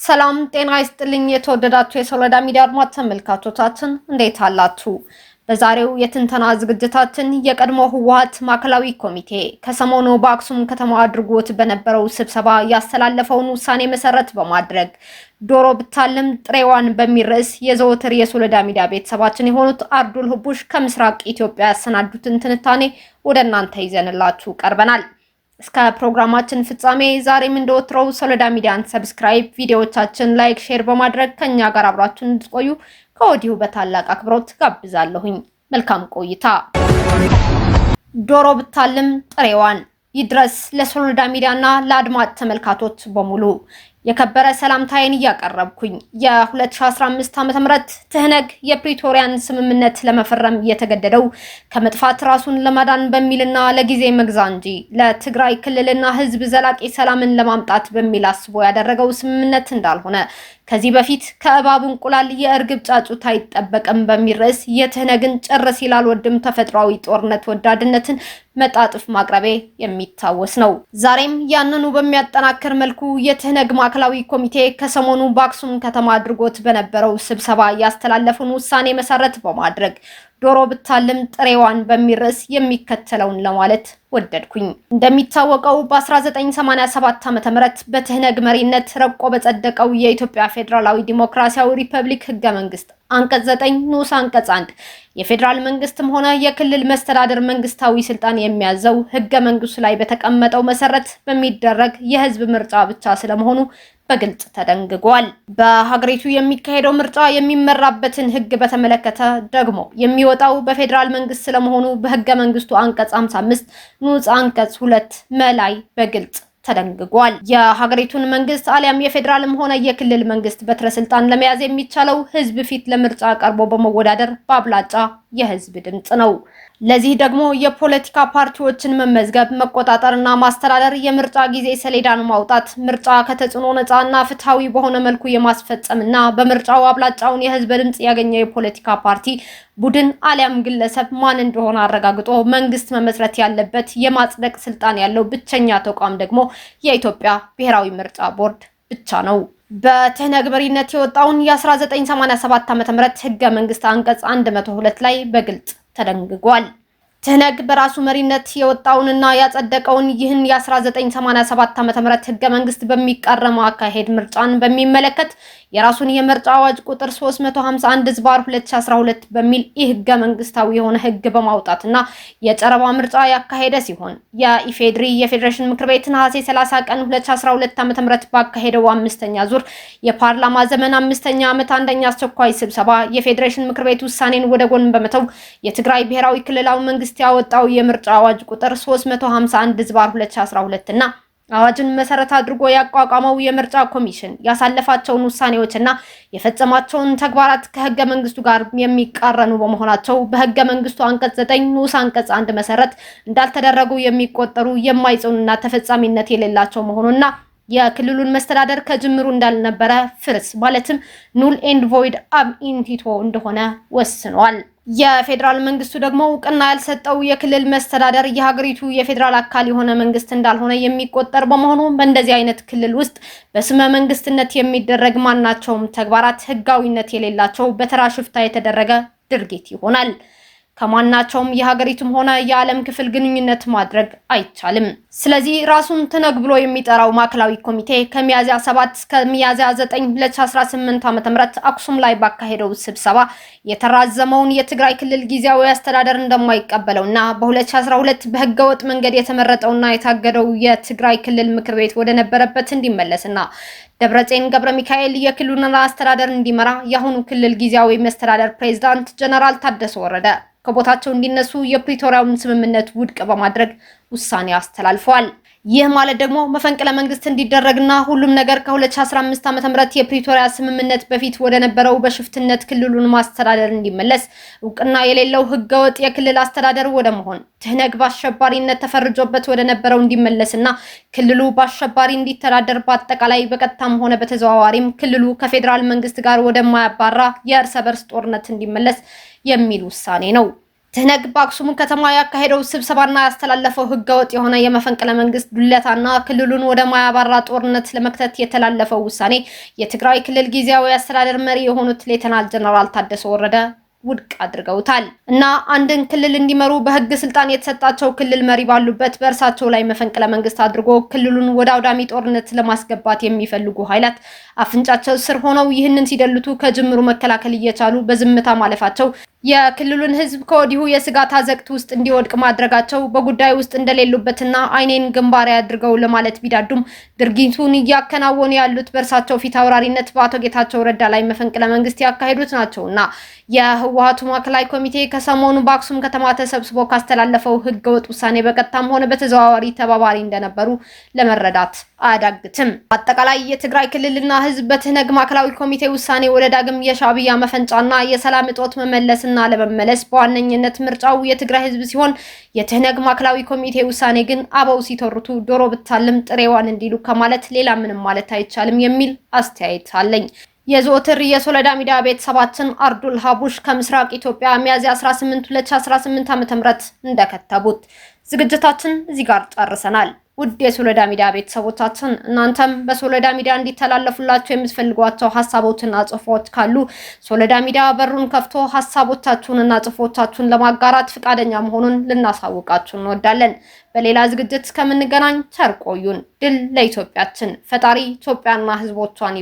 ሰላም ጤና ይስጥልኝ የተወደዳችሁ የሶሎዳ ሚዲያ አድማጭ ተመልካቾቻችን እንዴት አላችሁ? በዛሬው የትንተና ዝግጅታችን የቀድሞ ህወሓት ማዕከላዊ ኮሚቴ ከሰሞኑ በአክሱም ከተማ አድርጎት በነበረው ስብሰባ ያስተላለፈውን ውሳኔ መሰረት በማድረግ ዶሮ ብታልም ጥሬዋን በሚል ርዕስ የዘወትር የሶሎዳ ሚዲያ ቤተሰባችን የሆኑት አርዱል ሁቡሽ ከምስራቅ ኢትዮጵያ ያሰናዱትን ትንታኔ ወደ እናንተ ይዘንላችሁ ቀርበናል። እስከ ፕሮግራማችን ፍጻሜ ዛሬም እንደወትሮው ሶሎዳ ሚዲያን ሰብስክራይብ፣ ቪዲዮዎቻችን ላይክ፣ ሼር በማድረግ ከኛ ጋር አብራችሁን እንድትቆዩ ከወዲሁ በታላቅ አክብሮት ጋብዛለሁኝ። መልካም ቆይታ። ዶሮ ብታልም ጥሬዋን ይድረስ ለሶሎዳ ሚዲያና ለአድማጭ ተመልካቾች በሙሉ የከበረ ሰላምታዬን እያቀረብኩኝ የ2015 ዓ.ም ትህነግ የፕሪቶሪያን ስምምነት ለመፈረም የተገደደው ከመጥፋት ራሱን ለማዳን በሚልና ለጊዜ መግዛ እንጂ ለትግራይ ክልልና ሕዝብ ዘላቂ ሰላምን ለማምጣት በሚል አስቦ ያደረገው ስምምነት እንዳልሆነ ከዚህ በፊት ከእባብ እንቁላል የእርግብ ጫጩት አይጠበቅም በሚል ርዕስ የትህነግን ጭር ሲል አልወድም ተፈጥሯዊ ጦርነት ወዳድነትን መጣጥፍ ማቅረቤ የሚታወስ ነው። ዛሬም ያንኑ በሚያጠናክር መልኩ የትህነግ ማዕከላዊ ኮሚቴ ከሰሞኑ በአክሱም ከተማ አድርጎት በነበረው ስብሰባ ያስተላለፈውን ውሳኔ መሰረት በማድረግ ዶሮ ብታልም ጥሬዋን በሚል ርዕስ የሚከተለውን ለማለት ወደድኩኝ። እንደሚታወቀው በ1987 ዓ.ም በትህነግ መሪነት ረቆ በጸደቀው የኢትዮጵያ ፌዴራላዊ ዲሞክራሲያዊ ሪፐብሊክ ህገ መንግስት አንቀጽ 9 ንዑስ አንቀጽ 1 የፌዴራል መንግስትም ሆነ የክልል መስተዳደር መንግስታዊ ስልጣን የሚያዘው ህገ መንግስቱ ላይ በተቀመጠው መሰረት በሚደረግ የህዝብ ምርጫ ብቻ ስለመሆኑ በግልጽ ተደንግጓል። በሀገሪቱ የሚካሄደው ምርጫ የሚመራበትን ህግ በተመለከተ ደግሞ የሚወጣው በፌዴራል መንግስት ስለመሆኑ በህገ መንግስቱ አንቀጽ 55 ንዑስ አንቀጽ 2 መላይ በግልጽ ተደንግጓል። የሀገሪቱን መንግስት አሊያም የፌዴራልም ሆነ የክልል መንግስት በትረ ስልጣን ለመያዝ የሚቻለው ህዝብ ፊት ለምርጫ ቀርቦ በመወዳደር በአብላጫ የህዝብ ድምጽ ነው። ለዚህ ደግሞ የፖለቲካ ፓርቲዎችን መመዝገብ፣ መቆጣጠርና ማስተዳደር፣ የምርጫ ጊዜ ሰሌዳን ማውጣት፣ ምርጫ ከተጽዕኖ ነፃና ፍትሃዊ በሆነ መልኩ የማስፈጸምና በምርጫው አብላጫውን የህዝብ ድምጽ ያገኘው የፖለቲካ ፓርቲ ቡድን አሊያም ግለሰብ ማን እንደሆነ አረጋግጦ መንግስት መመስረት ያለበት የማጽደቅ ስልጣን ያለው ብቸኛ ተቋም ደግሞ የኢትዮጵያ ብሔራዊ ምርጫ ቦርድ ብቻ ነው። በትህነግ መሪነት የወጣውን የ1987 ዓ.ም ህገ መንግስት አንቀጽ 102 ላይ በግልጽ ተደንግጓል። ትህነግ በራሱ መሪነት የወጣውንና ያጸደቀውን ይህን የ1987 ዓ.ም ህገ መንግስት በሚቃረም አካሄድ ምርጫን በሚመለከት የራሱን የምርጫ አዋጅ ቁጥር 351/2012 በሚል ህገ መንግስታዊ የሆነ ህግ በማውጣትና የጨረባ ምርጫ ያካሄደ ሲሆን የኢፌድሪ የፌዴሬሽን ምክር ቤት ነሐሴ 30 ቀን 2012 ዓ.ም ባካሄደው አምስተኛ ዙር የፓርላማ ዘመን አምስተኛ ዓመት አንደኛ አስቸኳይ ስብሰባ የፌዴሬሽን ምክር ቤት ውሳኔን ወደ ጎን በመተው የትግራይ ብሔራዊ ክልላዊ መንግስት ያወጣው የምርጫ አዋጅ ቁጥር 351/2012 እና አዋጅን መሰረት አድርጎ ያቋቋመው የምርጫ ኮሚሽን ያሳለፋቸውን ውሳኔዎችና የፈጸማቸውን ተግባራት ከህገ መንግስቱ ጋር የሚቃረኑ በመሆናቸው በህገ መንግስቱ አንቀጽ 9 ንዑስ አንቀጽ 1 መሰረት እንዳልተደረጉ የሚቆጠሩ የማይጸኑና ተፈጻሚነት የሌላቸው መሆኑና የክልሉን መስተዳደር ከጅምሩ እንዳልነበረ ፍርስ ማለትም ኑል ኤንድ ቮይድ አብ ኢንቲቶ እንደሆነ ወስኗል። የፌዴራል መንግስቱ ደግሞ እውቅና ያልሰጠው የክልል መስተዳደር የሀገሪቱ የፌዴራል አካል የሆነ መንግስት እንዳልሆነ የሚቆጠር በመሆኑ በእንደዚህ አይነት ክልል ውስጥ በስመ መንግስትነት የሚደረግ ማናቸውም ተግባራት ህጋዊነት የሌላቸው በተራ ሽፍታ የተደረገ ድርጊት ይሆናል። ከማናቸውም የሀገሪቱም ሆነ የዓለም ክፍል ግንኙነት ማድረግ አይቻልም። ስለዚህ ራሱን ትህነግ ብሎ የሚጠራው ማዕከላዊ ኮሚቴ ከሚያዝያ 7 እስከ ሚያዝያ 9 2018 ዓ.ም አክሱም ላይ ባካሄደው ስብሰባ የተራዘመውን የትግራይ ክልል ጊዜያዊ አስተዳደር እንደማይቀበለውና በ2012 በህገወጥ መንገድ የተመረጠውና የታገደው የትግራይ ክልል ምክር ቤት ወደ ነበረበት እንዲመለስና ደብረጽዮን ገብረ ሚካኤል የክልሉን አስተዳደር እንዲመራ የአሁኑ ክልል ጊዜያዊ መስተዳደር ፕሬዝዳንት ጀነራል ታደሰ ወረደ ከቦታቸው እንዲነሱ የፕሪቶሪያውን ስምምነት ውድቅ በማድረግ ውሳኔ አስተላልፈዋል። ይህ ማለት ደግሞ መፈንቅለ መንግስት እንዲደረግና ሁሉም ነገር ከ2015 ዓ.ም የፕሪቶሪያ ስምምነት በፊት ወደ ነበረው በሽፍትነት ክልሉን ማስተዳደር እንዲመለስ እውቅና የሌለው ህገወጥ የክልል አስተዳደር ወደ መሆን ትህነግ በአሸባሪነት ተፈርጆበት ወደ ነበረው እንዲመለስና ክልሉ በአሸባሪ እንዲተዳደር በአጠቃላይ በቀጥታም ሆነ በተዘዋዋሪም ክልሉ ከፌዴራል መንግስት ጋር ወደማያባራ የእርስ በርስ ጦርነት እንዲመለስ የሚል ውሳኔ ነው። ትህነግ በአክሱም ከተማ ያካሄደው ስብሰባና ያስተላለፈው ህገወጥ የሆነ የመፈንቅለ መንግስት ዱለታና ክልሉን ወደ ማያባራ ጦርነት ለመክተት የተላለፈው ውሳኔ የትግራይ ክልል ጊዜያዊ አስተዳደር መሪ የሆኑት ሌተናል ጀነራል ታደሰ ወረደ ውድቅ አድርገውታል እና አንድን ክልል እንዲመሩ በህግ ስልጣን የተሰጣቸው ክልል መሪ ባሉበት በእርሳቸው ላይ መፈንቅለ መንግስት አድርጎ ክልሉን ወደ አውዳሚ ጦርነት ለማስገባት የሚፈልጉ ኃይላት አፍንጫቸው ስር ሆነው ይህንን ሲደልቱ ከጅምሩ መከላከል እየቻሉ በዝምታ ማለፋቸው የክልሉን ህዝብ ከወዲሁ የስጋት አዘቅት ውስጥ እንዲወድቅ ማድረጋቸው በጉዳዩ ውስጥ እንደሌሉበትና አይኔን ግንባር አድርገው ለማለት ቢዳዱም ድርጊቱን እያከናወኑ ያሉት በእርሳቸው ፊት አውራሪነት በአቶ ጌታቸው ረዳ ላይ መፈንቅለ መንግስት ያካሄዱት ናቸውና የህወሓቱ ማዕከላዊ ኮሚቴ ከሰሞኑ በአክሱም ከተማ ተሰብስቦ ካስተላለፈው ህገወጥ ውሳኔ በቀጥታም ሆነ በተዘዋዋሪ ተባባሪ እንደነበሩ ለመረዳት አያዳግትም። አጠቃላይ የትግራይ ክልልና ህዝብ በትህነግ ማዕከላዊ ኮሚቴ ውሳኔ ወደ ዳግም የሻዕቢያ መፈንጫና የሰላም እጦት መመለስና ለመመለስ በዋነኝነት ምርጫው የትግራይ ህዝብ ሲሆን የትህነግ ማዕከላዊ ኮሚቴ ውሳኔ ግን አበው ሲተርቱ ዶሮ ብታልም ጥሬዋን እንዲሉ ከማለት ሌላ ምንም ማለት አይቻልም የሚል አስተያየት አለኝ። የዘወትር የሶለዳ ሚዲያ ቤተሰባችን አርዱል ሀቡሽ ከምስራቅ ኢትዮጵያ ሚያዝያ 18 2018 ዓ.ም እንደከተቡት ዝግጅታችን እዚህ ጋር ጨርሰናል። ውድ የሶለዳ ሚዲያ ቤተሰቦቻችን እናንተም በሶለዳ ሚዲያ እንዲተላለፉላችሁ የምትፈልጓቸው ሀሳቦችና ጽሁፎች ካሉ ሶለዳ ሚዲያ በሩን ከፍቶ ሀሳቦቻችሁንና ጽሁፎቻችሁን ለማጋራት ፈቃደኛ መሆኑን ልናሳውቃችሁ እንወዳለን። በሌላ ዝግጅት እስከምንገናኝ ቸር ቆዩን። ድል ለኢትዮጵያችን። ፈጣሪ ኢትዮጵያና ህዝቦቿን